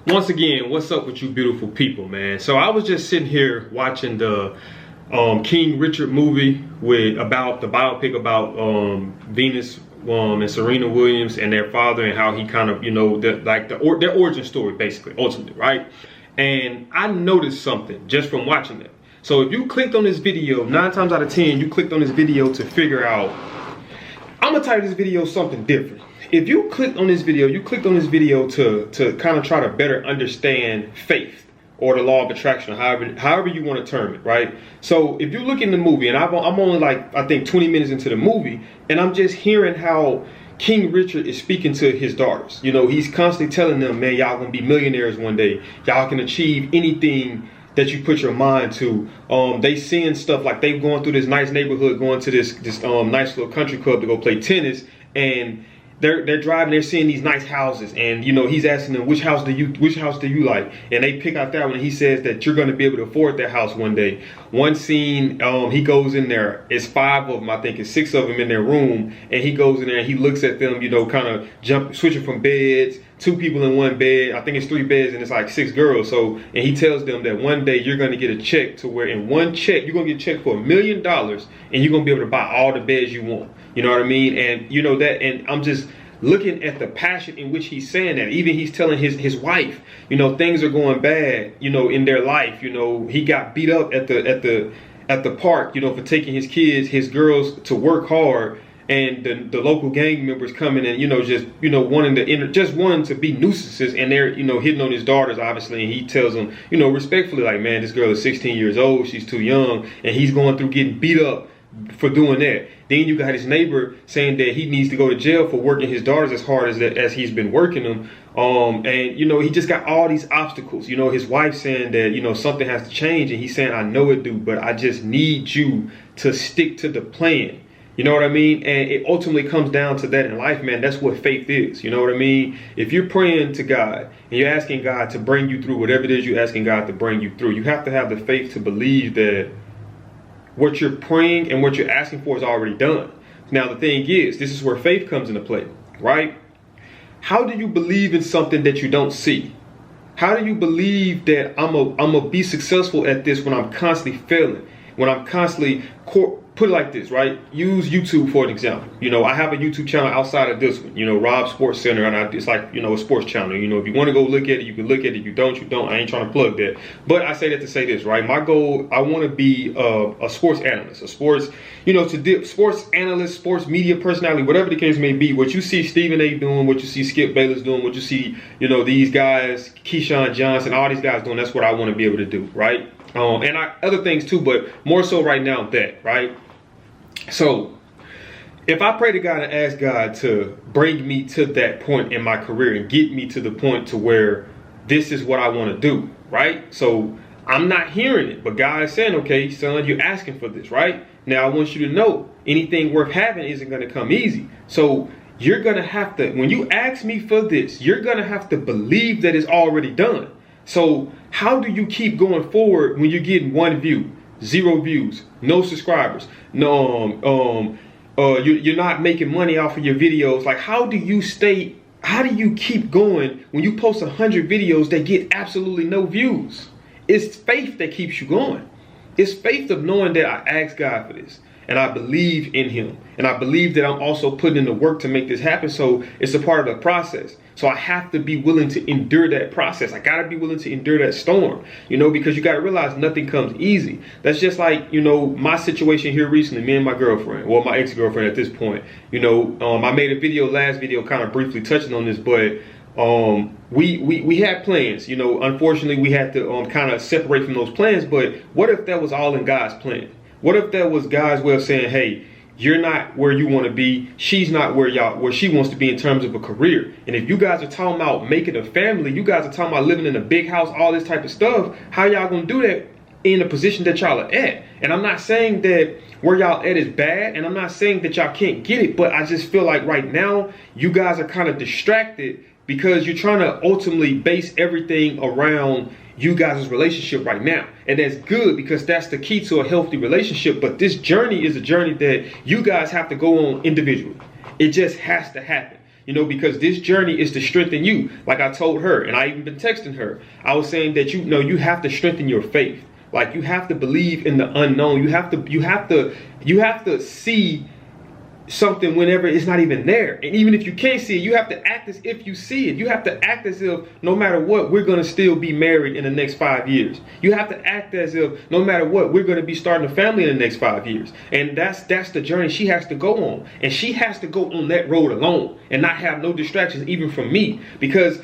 Once again, what's up with you beautiful people, man? So I was just sitting here watching the King Richard movie about the biopic about Venus and Serena Williams and their father, and how he kind of, you know, their origin story, basically, ultimately, right? And I noticed something just from watching it. So if you clicked on this video, 9 times out of 10, you clicked on this video to figure out, I'm gonna title this video something different. If you clicked on this video, to kind of try to better understand faith or the law of attraction, however you want to term it, right? So if you look in the movie, and I'm only like, I think 20 minutes into the movie, and I'm just hearing how King Richard is speaking to his daughters. You know, he's constantly telling them, man, y'all gonna be millionaires one day. Y'all can achieve anything that you put your mind to. They seeing stuff like they going through this nice neighborhood, going to this nice little country club to go play tennis, and they're driving, they're seeing these nice houses, and you know, he's asking them, which house do you like? And they pick out that one, and he says that you're going to be able to afford that house one day. One scene, he goes in there, it's 5 of them, I think it's 6 of them in their room, and he goes in there and he looks at them, you know, kind of switching from beds, 2 people in one bed, I think it's 3 beds, and it's like 6 girls. So, and he tells them that one day you're going to get a check to where in one check you're going to get a check for $1 million, and you're going to be able to buy all the beds you want. You know what I mean? And you know that, and I'm just looking at the passion in which he's saying that. Even he's telling his wife, you know, things are going bad, you know, in their life. You know, he got beat up at the park, you know, for taking his kids, his girls to work hard, and the local gang members coming and, you know, just, you know, wanting to be nuisances, and they're, you know, hitting on his daughters, obviously. And he tells them, you know, respectfully, like, man, this girl is 16 years old, she's too young, and he's going through getting beat up for doing that. Then you got his neighbor saying that he needs to go to jail for working his daughters as hard as he's been working them. And you know, he just got all these obstacles. You know, his wife saying that, you know, something has to change, and he's saying, I know it do, but I just need you to stick to the plan. You know what I mean? And it ultimately comes down to that in life, man. That's what faith is. You know what I mean? If you're praying to God and you're asking God to bring you through whatever it is you're asking God to bring you through, you have to have the faith to believe that what you're praying and what you're asking for is already done. Now, the thing is, this is where faith comes into play, right? How do you believe in something that you don't see? How do you believe that I'm a be successful at this when I'm constantly failing? When I'm constantly, put it like this, right? Use YouTube for an example. You know, I have a YouTube channel outside of this one, you know, Rob Sports Center, and it's like, you know, a sports channel. You know, if you want to go look at it, you can look at it. You don't, you don't. I ain't trying to plug that. But I say that to say this, right? My goal, I want to be a sports analyst, sports analyst, sports media personality, whatever the case may be. What you see Stephen A. doing, what you see Skip Bayless doing, what you see, you know, these guys, Keyshawn Johnson, all these guys doing, that's what I want to be able to do, right? And other things too, but more so right now that, right? So if I pray to God and ask God to bring me to that point in my career and get me to the point to where this is what I want to do, right? So I'm not hearing it, but God is saying, okay, son, you're asking for this, right? Now I want you to know anything worth having isn't going to come easy. So you're going to have to, when you ask me for this, you're going to have to believe that it's already done. So how do you keep going forward when you're getting 1 view, 0 views, no subscribers, no, you're not making money off of your videos? Like, how do you keep going when you post 100 videos that get absolutely no views? It's faith that keeps you going. It's faith of knowing that I asked God for this, and I believe in him, and I believe that I'm also putting in the work to make this happen. So it's a part of the process. So I have to be willing to endure that process. I got to be willing to endure that storm, you know, because you got to realize nothing comes easy. That's just like, you know, my situation here recently, me and my girlfriend, well, my ex-girlfriend at this point. You know, I made a last video kind of briefly touching on this, but we had plans. You know, unfortunately we had to kind of separate from those plans. But what if that was all in God's plan? What if that was God's way of saying, hey, you're not where you want to be, she's not where she wants to be in terms of a career. And if you guys are talking about making a family, you guys are talking about living in a big house, all this type of stuff, how y'all gonna do that in the position that y'all are at? And I'm not saying that where y'all at is bad, and I'm not saying that y'all can't get it, but I just feel like right now you guys are kind of distracted because you're trying to ultimately base everything around you guys' relationship right now. And that's good, because that's the key to a healthy relationship. But this journey is a journey that you guys have to go on individually. It just has to happen. you know, because this journey is to strengthen you. Like I told her, and I even been texting her, I was saying that, you know, you have to strengthen your faith. Like, you have to believe in the unknown. You have to see something whenever it's not even there. And even if you can't see it, you have to act as if you see it. You have to act as if no matter what, we're going to still be married in the next 5 years. You have to act as if no matter what, we're going to be starting a family in the next 5 years. And that's the journey she has to go on. And she has to go on that road alone and not have no distractions even from me, because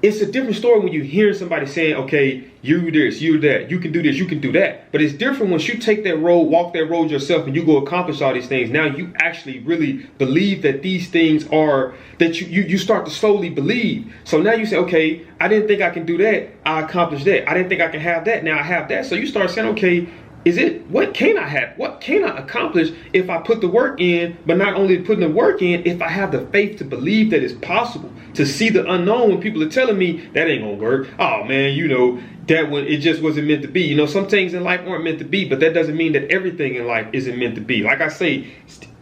it's a different story when you hear somebody saying, okay, you this, you that, you can do this, you can do that. But it's different once you take that road, walk that road yourself, and you go accomplish all these things. Now you actually really believe that these things are, that you start to slowly believe. So now you say, okay, I didn't think I can do that, I accomplished that. I didn't think I can have that, now I have that. So you start saying, okay, what can I have? What can I accomplish if I put the work in? But not only putting the work in, if I have the faith to believe that it's possible, to see the unknown when people are telling me that ain't gonna work. Oh man, you know, that one, it just wasn't meant to be. You know, some things in life aren't meant to be, but that doesn't mean that everything in life isn't meant to be. Like I say,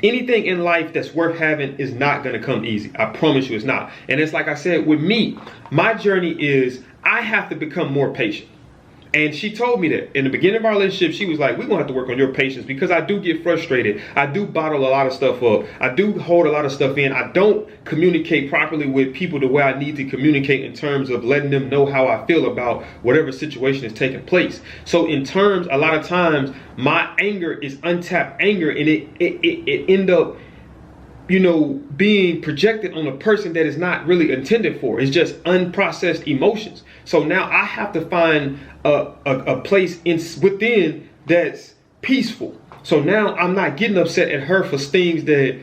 anything in life that's worth having is not gonna come easy. I promise you it's not. And it's like I said, with me, my journey is I have to become more patient. And she told me that in the beginning of our relationship, she was like, we're going to have to work on your patience, because I do get frustrated. I do bottle a lot of stuff up. I do hold a lot of stuff in. I don't communicate properly with people the way I need to communicate in terms of letting them know how I feel about whatever situation is taking place. So in terms, a lot of times, my anger is untapped anger, and it end up, you know, being projected on a person that is not really intended for. It's just unprocessed emotions. So now I have to find a place within that's peaceful. So now I'm not getting upset at her for things that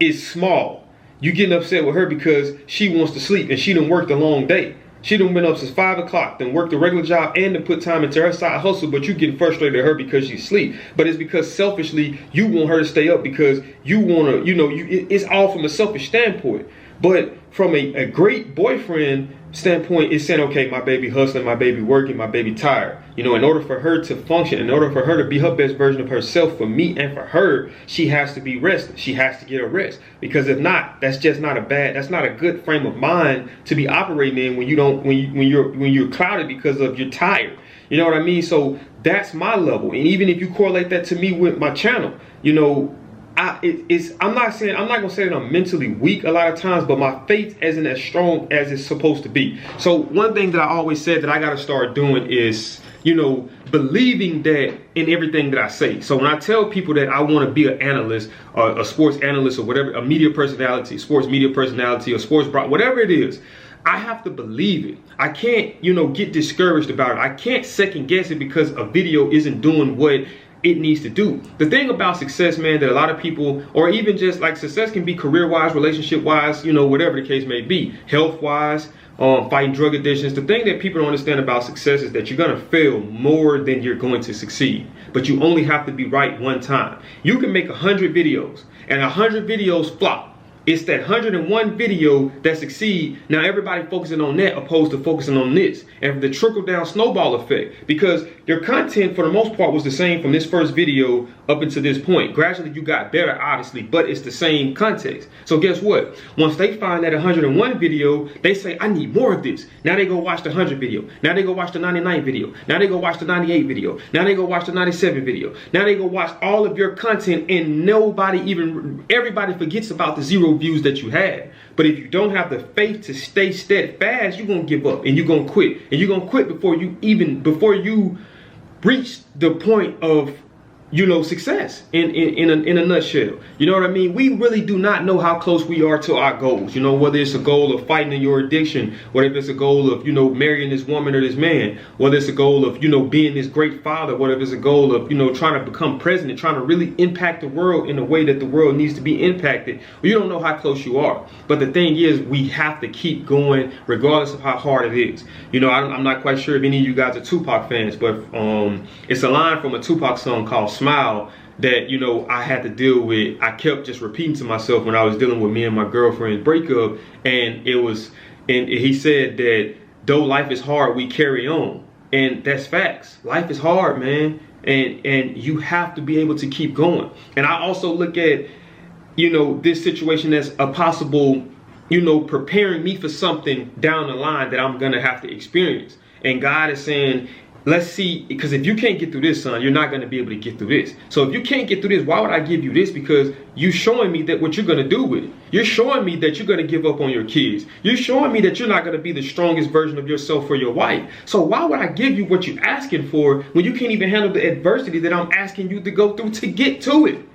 is small. You getting upset with her because she wants to sleep and she done worked a long day. She done been up since 5 o'clock, then worked a regular job and to put time into her side hustle, but you getting frustrated at her because she sleep. But it's because selfishly you want her to stay up because you want to, you know, it's all from a selfish standpoint. But from a great boyfriend standpoint, it's saying, okay, my baby hustling, my baby working, my baby tired. You know, in order for her to function, in order for her to be her best version of herself, for me and for her, she has to be rested. She has to get a rest. Because if not, that's just not that's not a good frame of mind to be operating in when you're clouded because of you're tired. You know what I mean? So that's my level. And even if you correlate that to me with my channel, you know, I'm not gonna say that I'm mentally weak a lot of times, but my faith isn't as strong as it's supposed to be. So one thing that I always said that I gotta start doing is, you know, believing that in everything that I say. So when I tell people that I want to be an analyst or a sports analyst or whatever, a media personality, sports media personality or sports whatever it is, I have to believe it. I can't, you know, get discouraged about it. I can't second guess it because a video isn't doing what it needs to do. The thing about success, man, that a lot of people, or even just like success can be career-wise, relationship-wise, you know, whatever the case may be, health-wise, fighting drug addictions. The thing that people don't understand about success is that you're gonna fail more than you're going to succeed. But you only have to be right one time. You can make 100 videos and 100 videos flop. It's that 101 video that succeed. Now everybody focusing on that opposed to focusing on this. And the trickle down snowball effect, because your content for the most part was the same from this first video up until this point. Gradually you got better, obviously, but it's the same context. So guess what? Once they find that 101 video, they say, I need more of this. Now they go watch the 100 video. Now they go watch the 99 video. Now they go watch the 98 video. Now they go watch the 97 video. Now they go watch all of your content, and everybody forgets about the 0 views that you had. But if you don't have the faith to stay steadfast, you're gonna give up and you're gonna quit. And you're gonna quit before you reach the point of, you know, success in a nutshell. You know what I mean? We really do not know how close we are to our goals. You know, whether it's a goal of fighting your addiction, whether it's a goal of, you know, marrying this woman or this man, whether it's a goal of, you know, being this great father, whether it's a goal of, you know, trying to become president, trying to really impact the world in a way that the world needs to be impacted. You don't know how close you are. But the thing is, we have to keep going regardless of how hard it is. You know, I'm not quite sure if any of you guys are Tupac fans, but it's a line from a Tupac song called Smile that, you know, I had to deal with. I kept just repeating to myself when I was dealing with me and my girlfriend's breakup, and he said that though life is hard, we carry on. And that's facts. Life is hard, man, and you have to be able to keep going. And I also look at, this situation as a possible, preparing me for something down the line that I'm gonna have to experience. And God is saying, let's see, because if you can't get through this, son, you're not going to be able to get through this. So if you can't get through this, why would I give you this? Because you're showing me that what you're going to do with it. You're showing me that you're going to give up on your kids. You're showing me that you're not going to be the strongest version of yourself for your wife. So why would I give you what you're asking for when you can't even handle the adversity that I'm asking you to go through to get to it?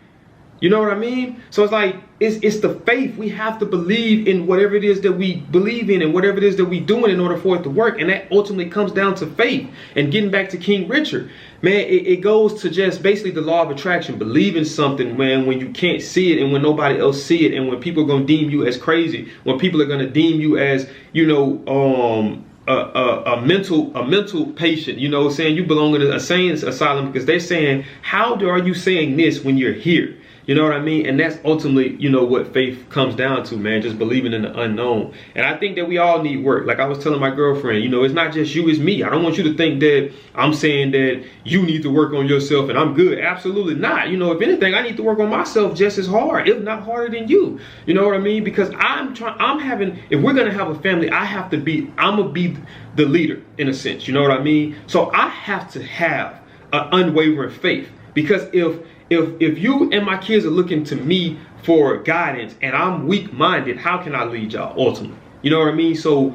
You know what I mean? So it's like, it's the faith. We have to believe in whatever it is that we believe in and whatever it is that we doing in order for it to work. And that ultimately comes down to faith. And getting back to King Richard, man, it goes to just basically the law of attraction. Believe in something, man, when you can't see it and when nobody else see it, and when people are going to deem you as crazy, when people are going to deem you as, a mental patient, saying you belong in a insane asylum because they're saying, how are you saying this when you're here? You know what I mean? And that's ultimately, what faith comes down to, man, just believing in the unknown. And I think that we all need work. Like I was telling my girlfriend, it's not just you, it's me. I don't want you to think that I'm saying that you need to work on yourself and I'm good. Absolutely not. If anything, I need to work on myself just as hard, if not harder than you. You know what I mean? Because if we're going to have a family, I'm going to be the leader in a sense. You know what I mean? So I have to have an unwavering faith, because if you and my kids are looking to me for guidance and I'm weak-minded, how can I lead y'all ultimately? You know what I mean? So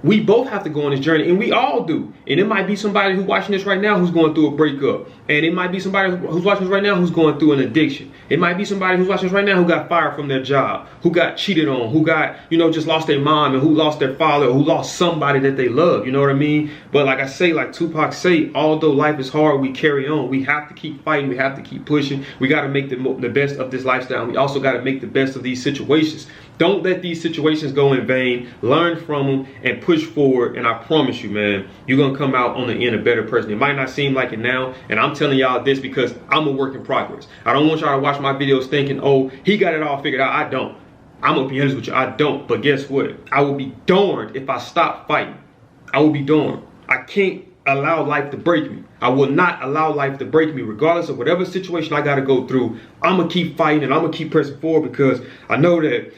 we both have to go on this journey, and we all do. And it might be somebody who's watching this right now who's going through a breakup. And it might be somebody who's watching this right now who's going through an addiction. It might be somebody who's watching this right now who got fired from their job, who got cheated on, who got, just lost their mom, and who lost their father, or who lost somebody that they love. You know what I mean? But like I say, like Tupac say, although life is hard, we carry on. We have to keep fighting. We have to keep pushing. We got to make the best of this lifestyle. We also got to make the best of these situations. Don't let these situations go in vain. Learn from them and push forward. And I promise you, man, you're going to come out on the end a better person. It might not seem like it now. And I'm telling y'all this because I'm a work in progress. I don't want y'all to watch my videos thinking, oh, he got it all figured out. I don't. I'm going to be honest with you. I don't. But guess what? I will be darned if I stop fighting. I will be darned. I can't allow life to break me. I will not allow life to break me, regardless of whatever situation I got to go through. I'm going to keep fighting and I'm going to keep pressing forward, because I know that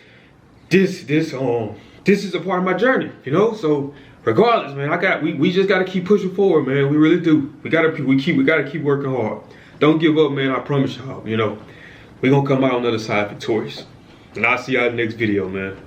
this is a part of my journey, so regardless, man, we just gotta keep pushing forward, man. We really do. We gotta keep working hard. Don't give up, man. I promise y'all, we're gonna come out on the other side victorious. And I'll see y'all in the next video, man.